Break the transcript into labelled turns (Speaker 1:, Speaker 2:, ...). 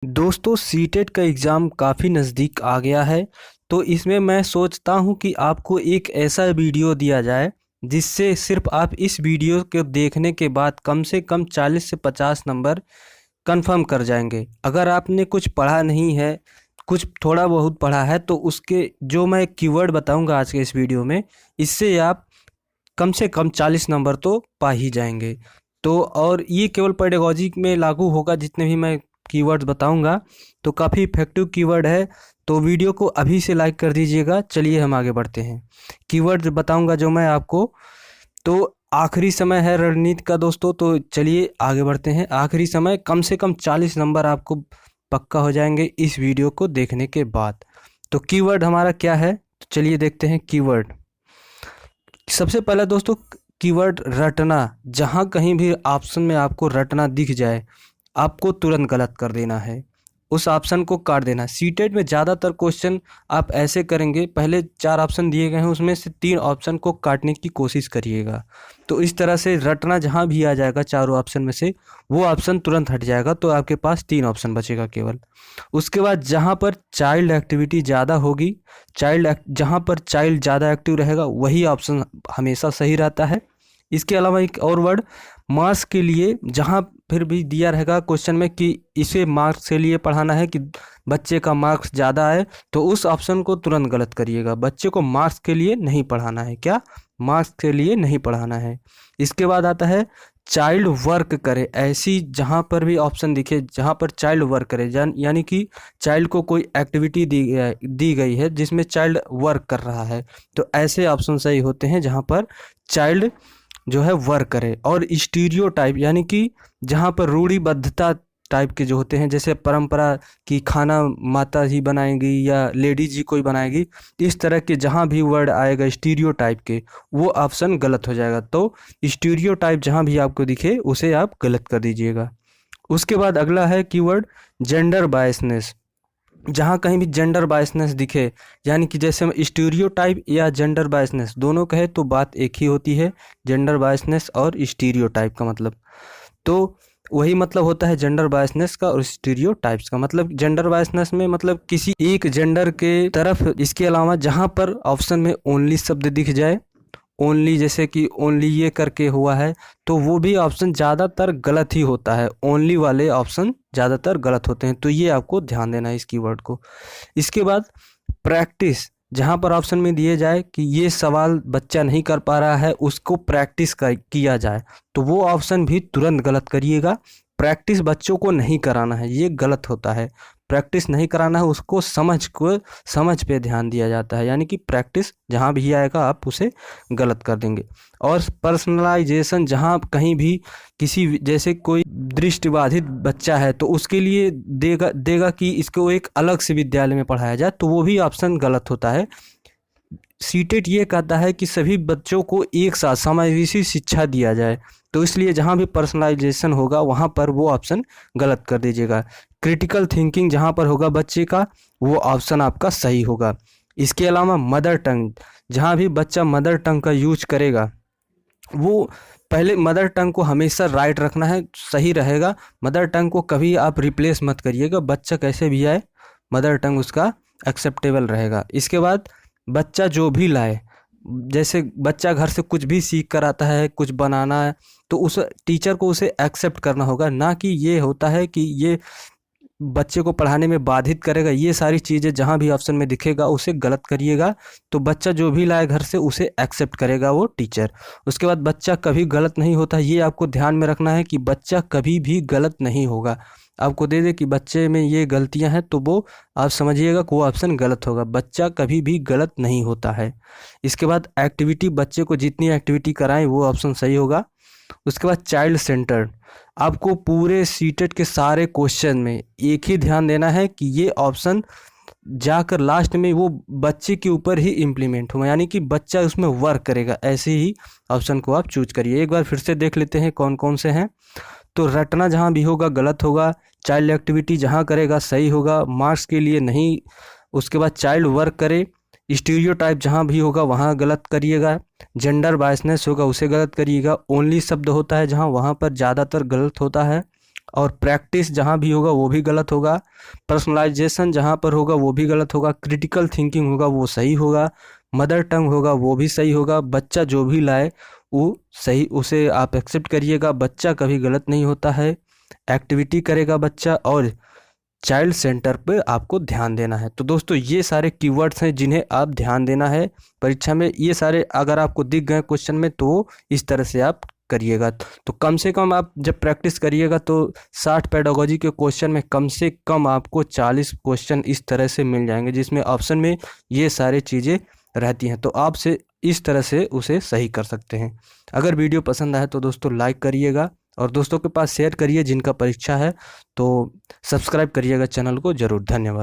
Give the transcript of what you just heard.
Speaker 1: दोस्तों सीटेट का एग्ज़ाम काफ़ी नज़दीक आ गया है। तो इसमें मैं सोचता हूँ कि आपको एक ऐसा वीडियो दिया जाए जिससे सिर्फ आप इस वीडियो को देखने के बाद कम से कम 40 से 50 नंबर कंफर्म कर जाएंगे। अगर आपने कुछ पढ़ा नहीं है, कुछ थोड़ा बहुत पढ़ा है, तो उसके जो मैं कीवर्ड बताऊंगा आज के इस वीडियो में, इससे आप कम से कम 40 नंबर तो पा ही जाएंगे। तो और ये केवल पेडागॉजी में लागू होगा, जितने भी मैं कीवर्ड्स बताऊंगा तो काफ़ी इफेक्टिव कीवर्ड है। तो वीडियो को अभी से लाइक कर दीजिएगा। चलिए हम आगे बढ़ते हैं। कीवर्ड्स बताऊंगा जो मैं आपको। तो आखिरी समय है रणनीति का दोस्तों, तो चलिए आगे बढ़ते हैं। आखिरी समय, कम से कम 40 नंबर आपको पक्का हो जाएंगे इस वीडियो को देखने के बाद। तो कीवर्ड हमारा क्या है, तो चलिए देखते हैं कीवर्ड। सबसे पहला दोस्तों, कीवर्ड रटना। जहाँ कहीं भी ऑप्शन में आपको रटना दिख जाए, आपको तुरंत गलत कर देना है, उस ऑप्शन को काट देना। सीटेट में ज़्यादातर क्वेश्चन आप ऐसे करेंगे, पहले 4 ऑप्शन दिए गए हैं उसमें से 3 ऑप्शन को काटने की कोशिश करिएगा। तो इस तरह से रटना जहाँ भी आ जाएगा चारों ऑप्शन में से, वो ऑप्शन तुरंत हट जाएगा, तो आपके पास 3 ऑप्शन बचेगा केवल। उसके बाद जहाँ पर चाइल्ड एक्टिविटी ज़्यादा होगी, जहाँ पर चाइल्ड ज़्यादा एक्टिव रहेगा, वही ऑप्शन हमेशा सही रहता है। इसके अलावा एक और वर्ड, मार्क्स के लिए, जहाँ फिर भी दिया रहेगा क्वेश्चन में कि इसे मार्क्स के लिए पढ़ाना है कि बच्चे का मार्क्स ज़्यादा है, तो उस ऑप्शन को तुरंत गलत करिएगा। बच्चे को मार्क्स के लिए नहीं पढ़ाना है। क्या? मार्क्स के लिए नहीं पढ़ाना है। इसके बाद आता है चाइल्ड वर्क करे। ऐसी जहाँ पर भी ऑप्शन दिखे जहाँ पर चाइल्ड वर्क करे, यानी कि चाइल्ड को कोई एक्टिविटी दी गई है जिसमें चाइल्ड वर्क कर रहा है, तो ऐसे ऑप्शन सही होते हैं जहाँ पर चाइल्ड जो है वर्क करे। और स्टीरियोटाइप, यानी कि जहाँ पर रूढ़िबद्धता टाइप के जो होते हैं, जैसे परंपरा की खाना माता ही बनाएंगी या लेडीज ही कोई बनाएगी, इस तरह के जहाँ भी वर्ड आएगा स्टीरियोटाइप के, वो ऑप्शन गलत हो जाएगा। तो स्टीरियोटाइप जहाँ भी आपको दिखे उसे आप गलत कर दीजिएगा। उसके बाद अगला है कीवर्ड जेंडर बायसनेस। जहाँ कहीं भी जेंडर बायसनेस दिखे, यानी कि जैसे हम स्टीरियोटाइप या जेंडर बायसनेस दोनों कहे तो बात एक ही होती है। जेंडर बायसनेस और स्टीरियोटाइप का मतलब तो वही मतलब होता है जेंडर बायसनेस का और स्टीरियोटाइप्स का। मतलब जेंडर बायसनेस में मतलब किसी एक जेंडर के तरफ। इसके अलावा जहाँ पर ऑप्शन में ओनली शब्द दिख जाए, ओनली जैसे कि ओनली ये करके हुआ है, तो वो भी ऑप्शन ज़्यादातर गलत ही होता है। ओनली वाले ऑप्शन ज़्यादातर गलत होते हैं, तो ये आपको ध्यान देना है इस कीवर्ड को। इसके बाद प्रैक्टिस, जहाँ पर ऑप्शन में दिए जाए कि ये सवाल बच्चा नहीं कर पा रहा है, उसको प्रैक्टिस किया जाए, तो वो ऑप्शन भी तुरंत गलत करिएगा। प्रैक्टिस बच्चों को नहीं कराना है, ये गलत होता है। प्रैक्टिस नहीं कराना है, उसको समझ पे ध्यान दिया जाता है, यानी कि प्रैक्टिस जहाँ भी आएगा आप उसे गलत कर देंगे। और पर्सनलाइजेशन, जहाँ कहीं भी किसी जैसे कोई दृष्टिबाधित बच्चा है तो उसके लिए देगा कि इसको एक अलग से विद्यालय में पढ़ाया जाए, तो वो भी ऑप्शन गलत होता है। सीटेट ये कहता है कि सभी बच्चों को एक साथ समावेशी शिक्षा दिया जाए, तो इसलिए जहाँ भी पर्सनलाइजेशन होगा वहाँ पर वो ऑप्शन गलत कर दीजिएगा। क्रिटिकल थिंकिंग जहाँ पर होगा बच्चे का, वो ऑप्शन आपका सही होगा। इसके अलावा मदर टंग, जहाँ भी बच्चा मदर टंग का यूज करेगा, वो पहले मदर टंग को हमेशा राइट रखना है, सही रहेगा। मदर टंग को कभी आप रिप्लेस मत करिएगा, बच्चा कैसे भी आए मदर टंग उसका एक्सेप्टेबल रहेगा। इसके बाद बच्चा जो भी लाए, जैसे बच्चा घर से कुछ भी सीख कर आता है, कुछ बनाना है, तो उस टीचर को उसे एक्सेप्ट करना होगा, ना कि ये होता है कि ये बच्चे को पढ़ाने में बाधित करेगा। ये सारी चीज़ें जहाँ भी ऑप्शन में दिखेगा उसे गलत करिएगा। तो बच्चा जो भी लाए घर से उसे एक्सेप्ट करेगा वो टीचर। उसके बाद बच्चा कभी गलत नहीं होता, ये आपको ध्यान में रखना है कि बच्चा कभी भी गलत नहीं होगा। आपको दे दे कि बच्चे में ये गलतियां हैं, तो वो आप समझिएगा कि वो ऑप्शन गलत होगा। बच्चा कभी भी गलत नहीं होता है। इसके बाद एक्टिविटी, बच्चे को जितनी एक्टिविटी कराएं वो ऑप्शन सही होगा। उसके बाद चाइल्ड सेंटर्ड, आपको पूरे सीटेट के सारे क्वेश्चन में एक ही ध्यान देना है कि ये ऑप्शन जाकर लास्ट में वो बच्चे के ऊपर ही इम्प्लीमेंट होगा, यानी कि बच्चा उसमें वर्क करेगा। ऐसे ही ऑप्शन को आप चूज करिए। एक बार फिर से देख लेते हैं कौन कौन से हैं। तो रटना जहाँ भी होगा गलत होगा, चाइल्ड एक्टिविटी जहाँ करेगा सही होगा, मार्क्स के लिए नहीं। उसके बाद चाइल्ड वर्क करे, स्टीरियोटाइप जहाँ भी होगा वहाँ गलत करिएगा, जेंडर बायसनेस होगा उसे गलत करिएगा, ओनली शब्द होता है जहाँ वहाँ पर ज़्यादातर गलत होता है, और प्रैक्टिस जहाँ भी होगा वो भी गलत होगा, पर्सनलाइजेशन जहाँ पर होगा वो भी गलत होगा, क्रिटिकल थिंकिंग होगा वो सही होगा, मदर टंग होगा वो भी सही होगा। बच्चा जो भी लाए वो सही, उसे आप एक्सेप्ट करिएगा। बच्चा कभी गलत नहीं होता है, एक्टिविटी करेगा बच्चा, और चाइल्ड सेंटर पे आपको ध्यान देना है। तो दोस्तों ये सारे कीवर्ड्स हैं जिन्हें आप ध्यान देना है परीक्षा में। ये सारे अगर आपको दिख गए क्वेश्चन में तो इस तरह से आप करिएगा। तो कम से कम आप जब प्रैक्टिस करिएगा तो 60 पेडागोजी के क्वेश्चन में कम से कम आपको 40 क्वेश्चन इस तरह से मिल जाएंगे जिसमें ऑप्शन में ये सारी चीज़ें रहती हैं। तो आप से इस तरह से उसे सही कर सकते हैं। अगर वीडियो पसंद आए तो दोस्तों लाइक करिएगा और दोस्तों के पास शेयर करिए जिनका परीक्षा है। तो सब्सक्राइब करिएगा चैनल को ज़रूर। धन्यवाद।